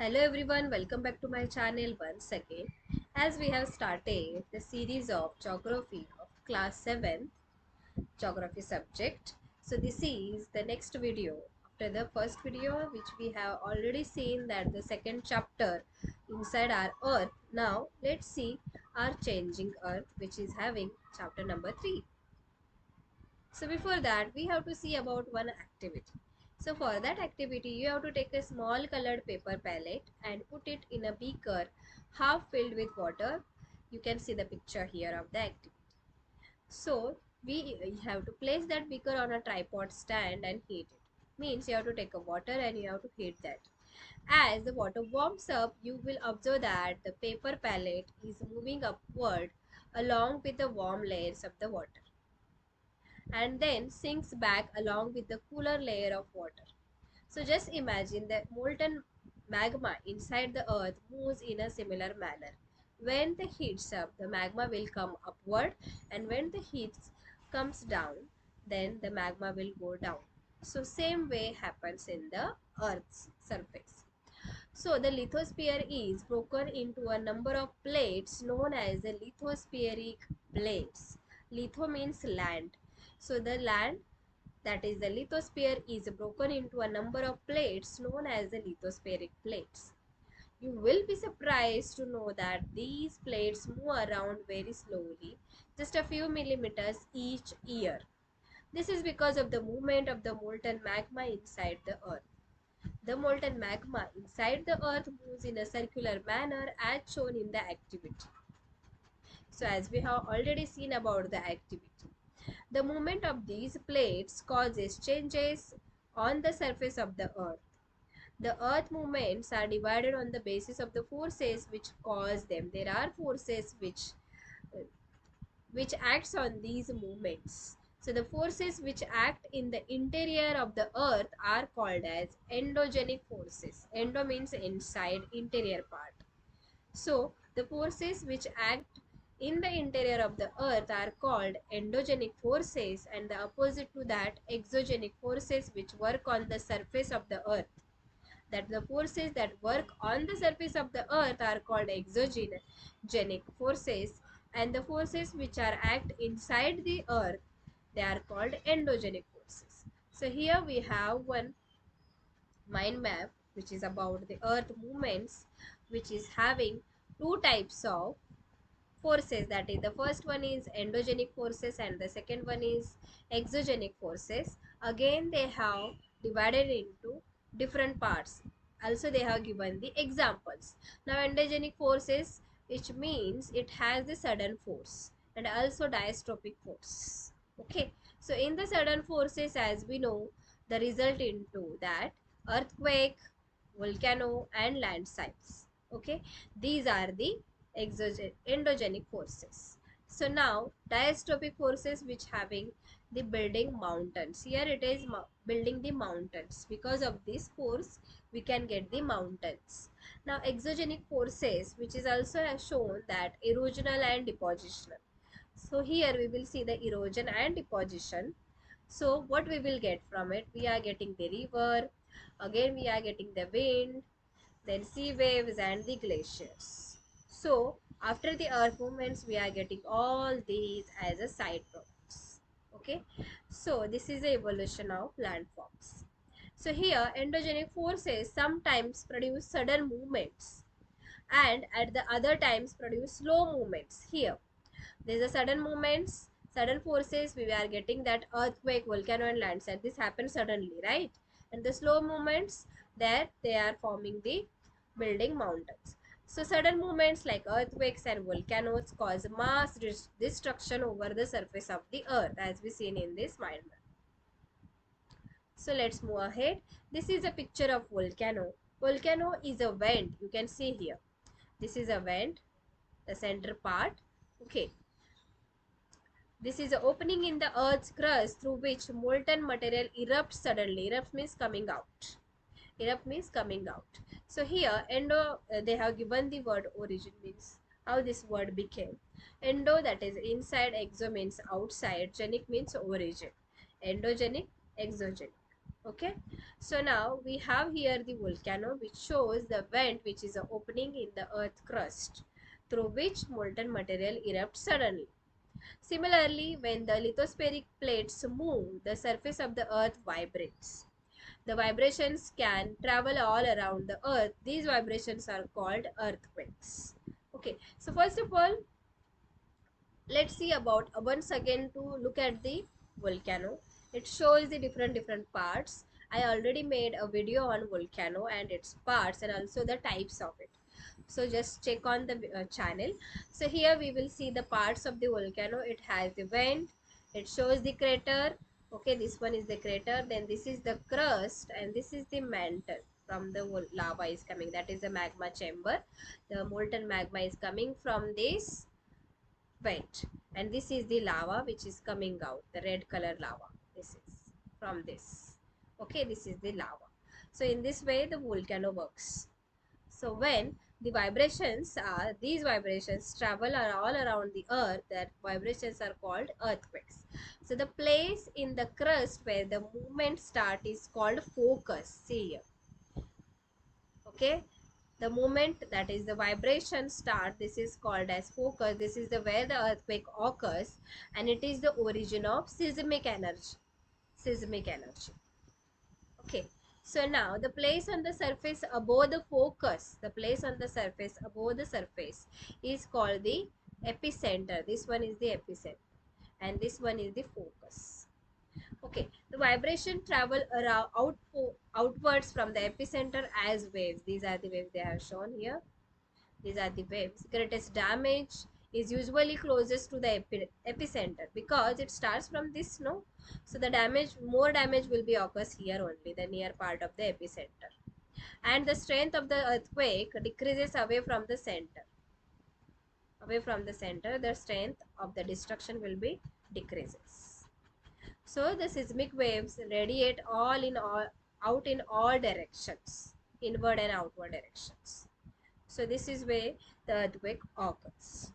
Hello everyone, welcome back to my channel once again. As we have started the series of geography of class 7 geography subject. So this is the next video after the first video, which we have already seen that the second chapter inside our earth. Now let's see our changing earth, which is having chapter number 3. So before that, we have to see about one activity. So for that activity, you have to take a small colored paper palette and put it in a beaker half filled with water. You can see the picture here of the activity. So we have to place that beaker on a tripod stand and heat it. Means you have to take a water and you have to heat that. As the water warms up, you will observe that the paper palette is moving upward along with the warm layers of the water, and then sinks back along with the cooler layer of water. So just imagine that molten magma inside the earth moves in a similar manner. When the heats up, the magma will come upward, and when the heat comes down, then the magma will go down. So same way happens in the earth's surface. So the lithosphere is broken into a number of plates known as the lithospheric plates. Litho means land. So the land, that is the lithosphere, is broken into a number of plates known as the lithospheric plates. You will be surprised to know that these plates move around very slowly, just a few millimeters each year. This is because of the movement of the molten magma inside the earth. The molten magma inside the earth moves in a circular manner as shown in the activity. So as we have already seen about the activity, the movement of these plates causes changes on the surface of the earth. The earth movements are divided on the basis of the forces which cause them. There are forces which acts on these movements. So the forces which act in the interior of the earth are called as endogenic forces. Endo means inside, interior part. So the forces which act in the interior of the earth are called endogenic forces, and the opposite to that, exogenic forces which work on the surface of the earth. That the forces that work on the surface of the earth are called exogenic forces, and the forces which are act inside the earth, they are called endogenic forces. So here we have one mind map which is about the earth movements, which is having two types of forces. That is, the first one is endogenic forces and the second one is exogenic forces. Again they have divided into different parts. Also they have given the examples. Now endogenic forces, which means it has the sudden force, and also diastrophic force. Okay, so in the sudden forces, as we know, the result into that earthquake, volcano and landslides. Okay, these are the endogenic forces. So now diastrophic forces, which having the building mountains. Here it is building the mountains. Because of this force we can get the mountains. Now exogenic forces, which is also has shown that erosional and depositional. So here we will see the erosion and deposition. So what we will get from it? We are getting the river, again we are getting the wind, then sea waves and the glaciers. So after the earth movements, we are getting all these as a side products. Okay, so this is the evolution of landforms. So here endogenic forces sometimes produce sudden movements, and at the other times produce slow movements. Here there's a sudden movements, sudden forces, we are getting that earthquake, volcano and landslide. This happens suddenly, right? And the slow movements, there they are forming the building mountains. So sudden movements like earthquakes and volcanoes cause mass destruction over the surface of the earth, as we seen in this mind map. So let's move ahead. This is a picture of volcano. Volcano is a vent, you can see here. This is a vent, the center part. Okay, this is an opening in the earth's crust through which molten material erupts suddenly. Erupt means coming out. Erupt means coming out. So here, endo, they have given the word origin, means how this word became. Endo, that is inside, exo means outside, genic means origin. Endogenic, exogenic. Okay, so now we have here the volcano, which shows the vent, which is an opening in the earth crust through which molten material erupts suddenly. Similarly, when the lithospheric plates move, the surface of the earth vibrates. The vibrations can travel all around the earth. These vibrations are called earthquakes. Okay, so first of all, let's see about once again to look at the volcano. It shows the different parts. I already made a video on volcano and its parts and also the types of it, so just check on the channel. So here we will see the parts of the volcano. It has the vent, it shows the crater. Okay, this one is the crater, then this is the crust, and this is the mantle from the lava is coming, that is the magma chamber. The molten magma is coming from this vent, and this is the lava which is coming out, the red color lava. This is from this. Okay, this is the lava. So in this way the volcano works. So when the vibrations are, these vibrations travel all around the earth, that vibrations are called earthquakes. So the place in the crust where the movement start is called focus. See here. Okay, the moment, that is the vibration start, this is called as focus. This is the where the earthquake occurs, and it is the origin of seismic energy. Seismic energy. Okay, so now the place on the surface above the focus, the place on the surface above the surface is called the epicenter. This one is the epicenter and this one is the focus. Okay, the vibration travel around outwards from the epicenter as waves. These are the waves they have shown here. These are the waves. Greatest damage is usually closest to the epicenter because it starts from this, no? So the damage, more damage will be occurs here only, the near part of the epicenter. And the strength of the earthquake decreases away from the center. Away from the center, the strength of the destruction will be decreases. So the seismic waves radiate out in all directions, inward and outward directions. So this is where the earthquake occurs.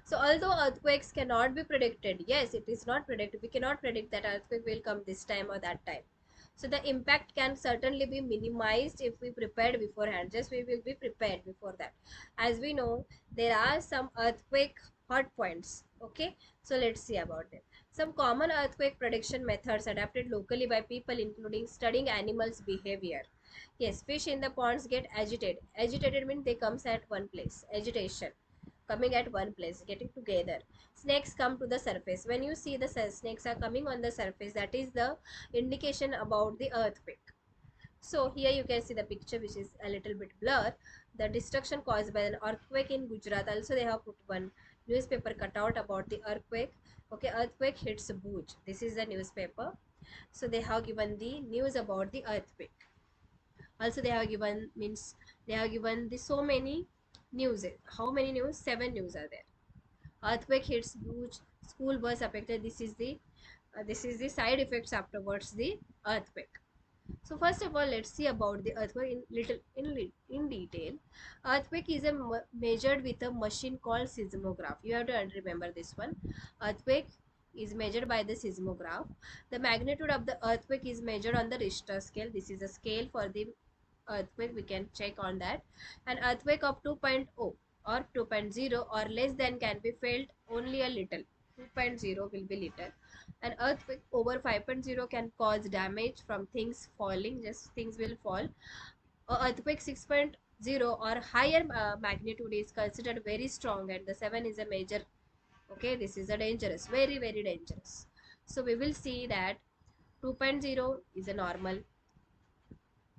So although earthquakes cannot be predicted, yes, it is not predicted. We cannot predict that earthquake will come this time or that time. So the impact can certainly be minimized if we prepared beforehand. Just we will be prepared before that. As we know, there are some earthquake hot points. Okay, so let's see about them. Some common earthquake prediction methods adapted locally by people, including studying animals' behavior. Yes, fish in the ponds get agitated. Agitated means they comes at one place. Agitation, coming at one place, getting together. Snakes come to the surface. When you see the snakes are coming on the surface, that is the indication about the earthquake. So here you can see the picture, which is a little bit blur. The destruction caused by an earthquake in Gujarat. Also they have put one newspaper cutout about the earthquake. Okay, earthquake hits Bhuj. This is the newspaper. So they have given the news about the earthquake. Also they have given, means they have given the so many news. How many news? 7 news are there. Earthquake hits Bhuj, school bus affected. This is the side effects afterwards the earthquake. So first of all, let's see about the earthquake in detail. Earthquake is measured with a machine called seismograph. You have to remember this one. Earthquake is measured by the seismograph. The magnitude of the earthquake is measured on the Richter scale. This is a scale for the earthquake. We can check on that. An earthquake of 2.0 or 2.0 or less than can be felt only a little. 2.0 will be little. An earthquake over 5.0 can cause damage from things falling, just things will fall. A earthquake 6.0 or higher magnitude is considered very strong, and the 7 is a major. Okay, this is a dangerous, very dangerous. So we will see that 2.0 is a normal,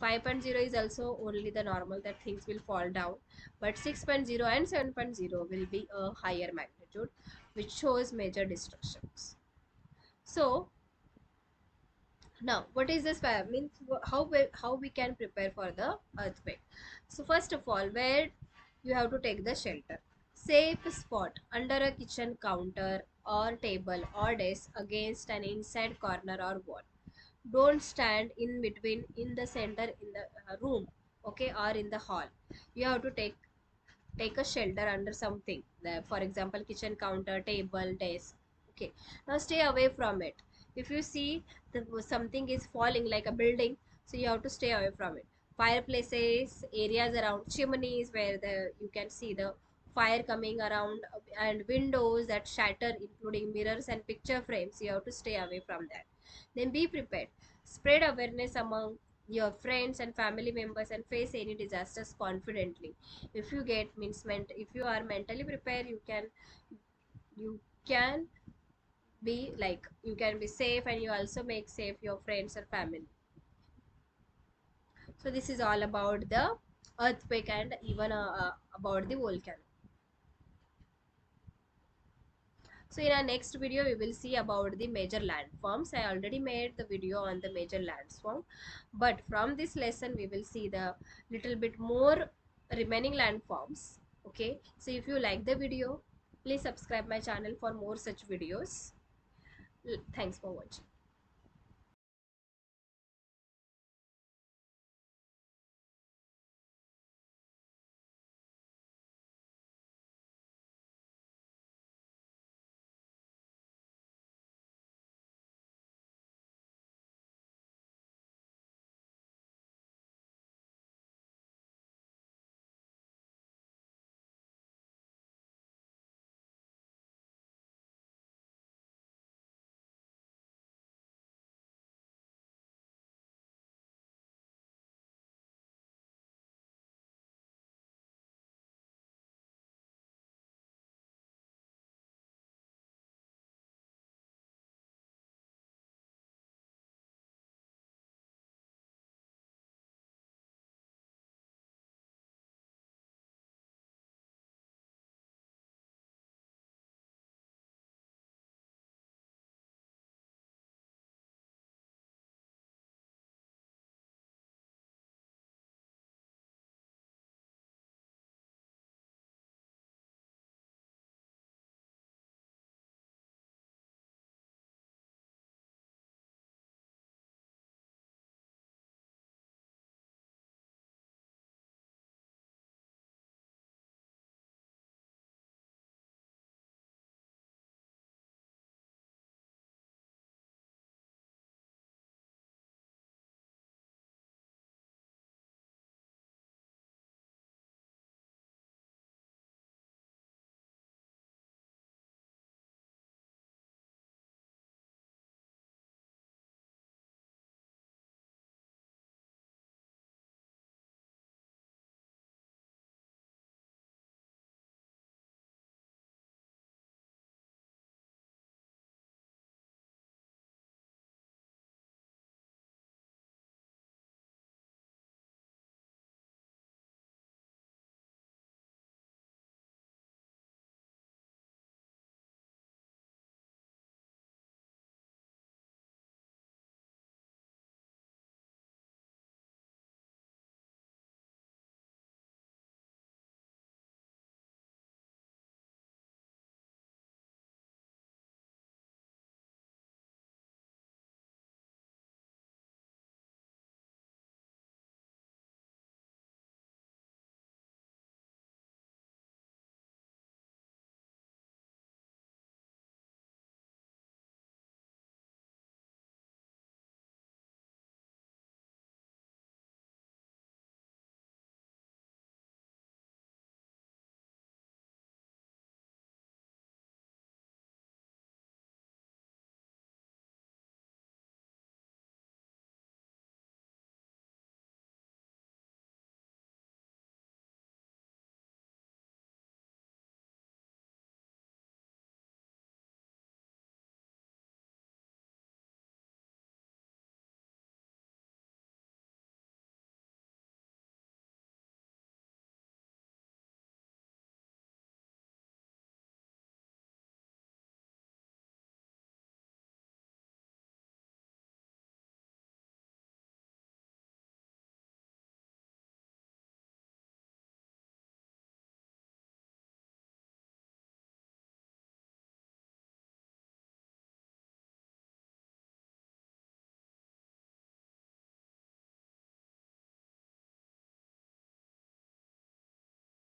5.0 is also only the normal, that things will fall down, but 6.0 and 7.0 will be a higher magnitude, which shows major destructions. So now, what is this fire? Means how we can prepare for the earthquake. So first of all, where you have to take the shelter. Safe spot under a kitchen counter or table or desk against an inside corner or wall. Don't stand in between, in the center, in the room, okay, or in the hall. You have to take a shelter under something. For example, kitchen counter, table, desk. Okay. Now stay away from it. If you see something is falling like a building, so you have to stay away from it. Fireplaces, areas around chimneys where you can see the fire coming around, and windows that shatter, including mirrors and picture frames, you have to stay away from that. Then be prepared. Spread awareness among your friends and family members and face any disasters confidently. If you get means meant if you are mentally prepared, you can be like, you can be safe, and you also make safe your friends or family. So this is all about the earthquake and even about the volcano. So in our next video we will see about the major landforms. I already made the video on the major landform, but from this lesson we will see the little bit more remaining landforms. Okay, so if you like the video, please subscribe my channel for more such videos. Thanks for watching.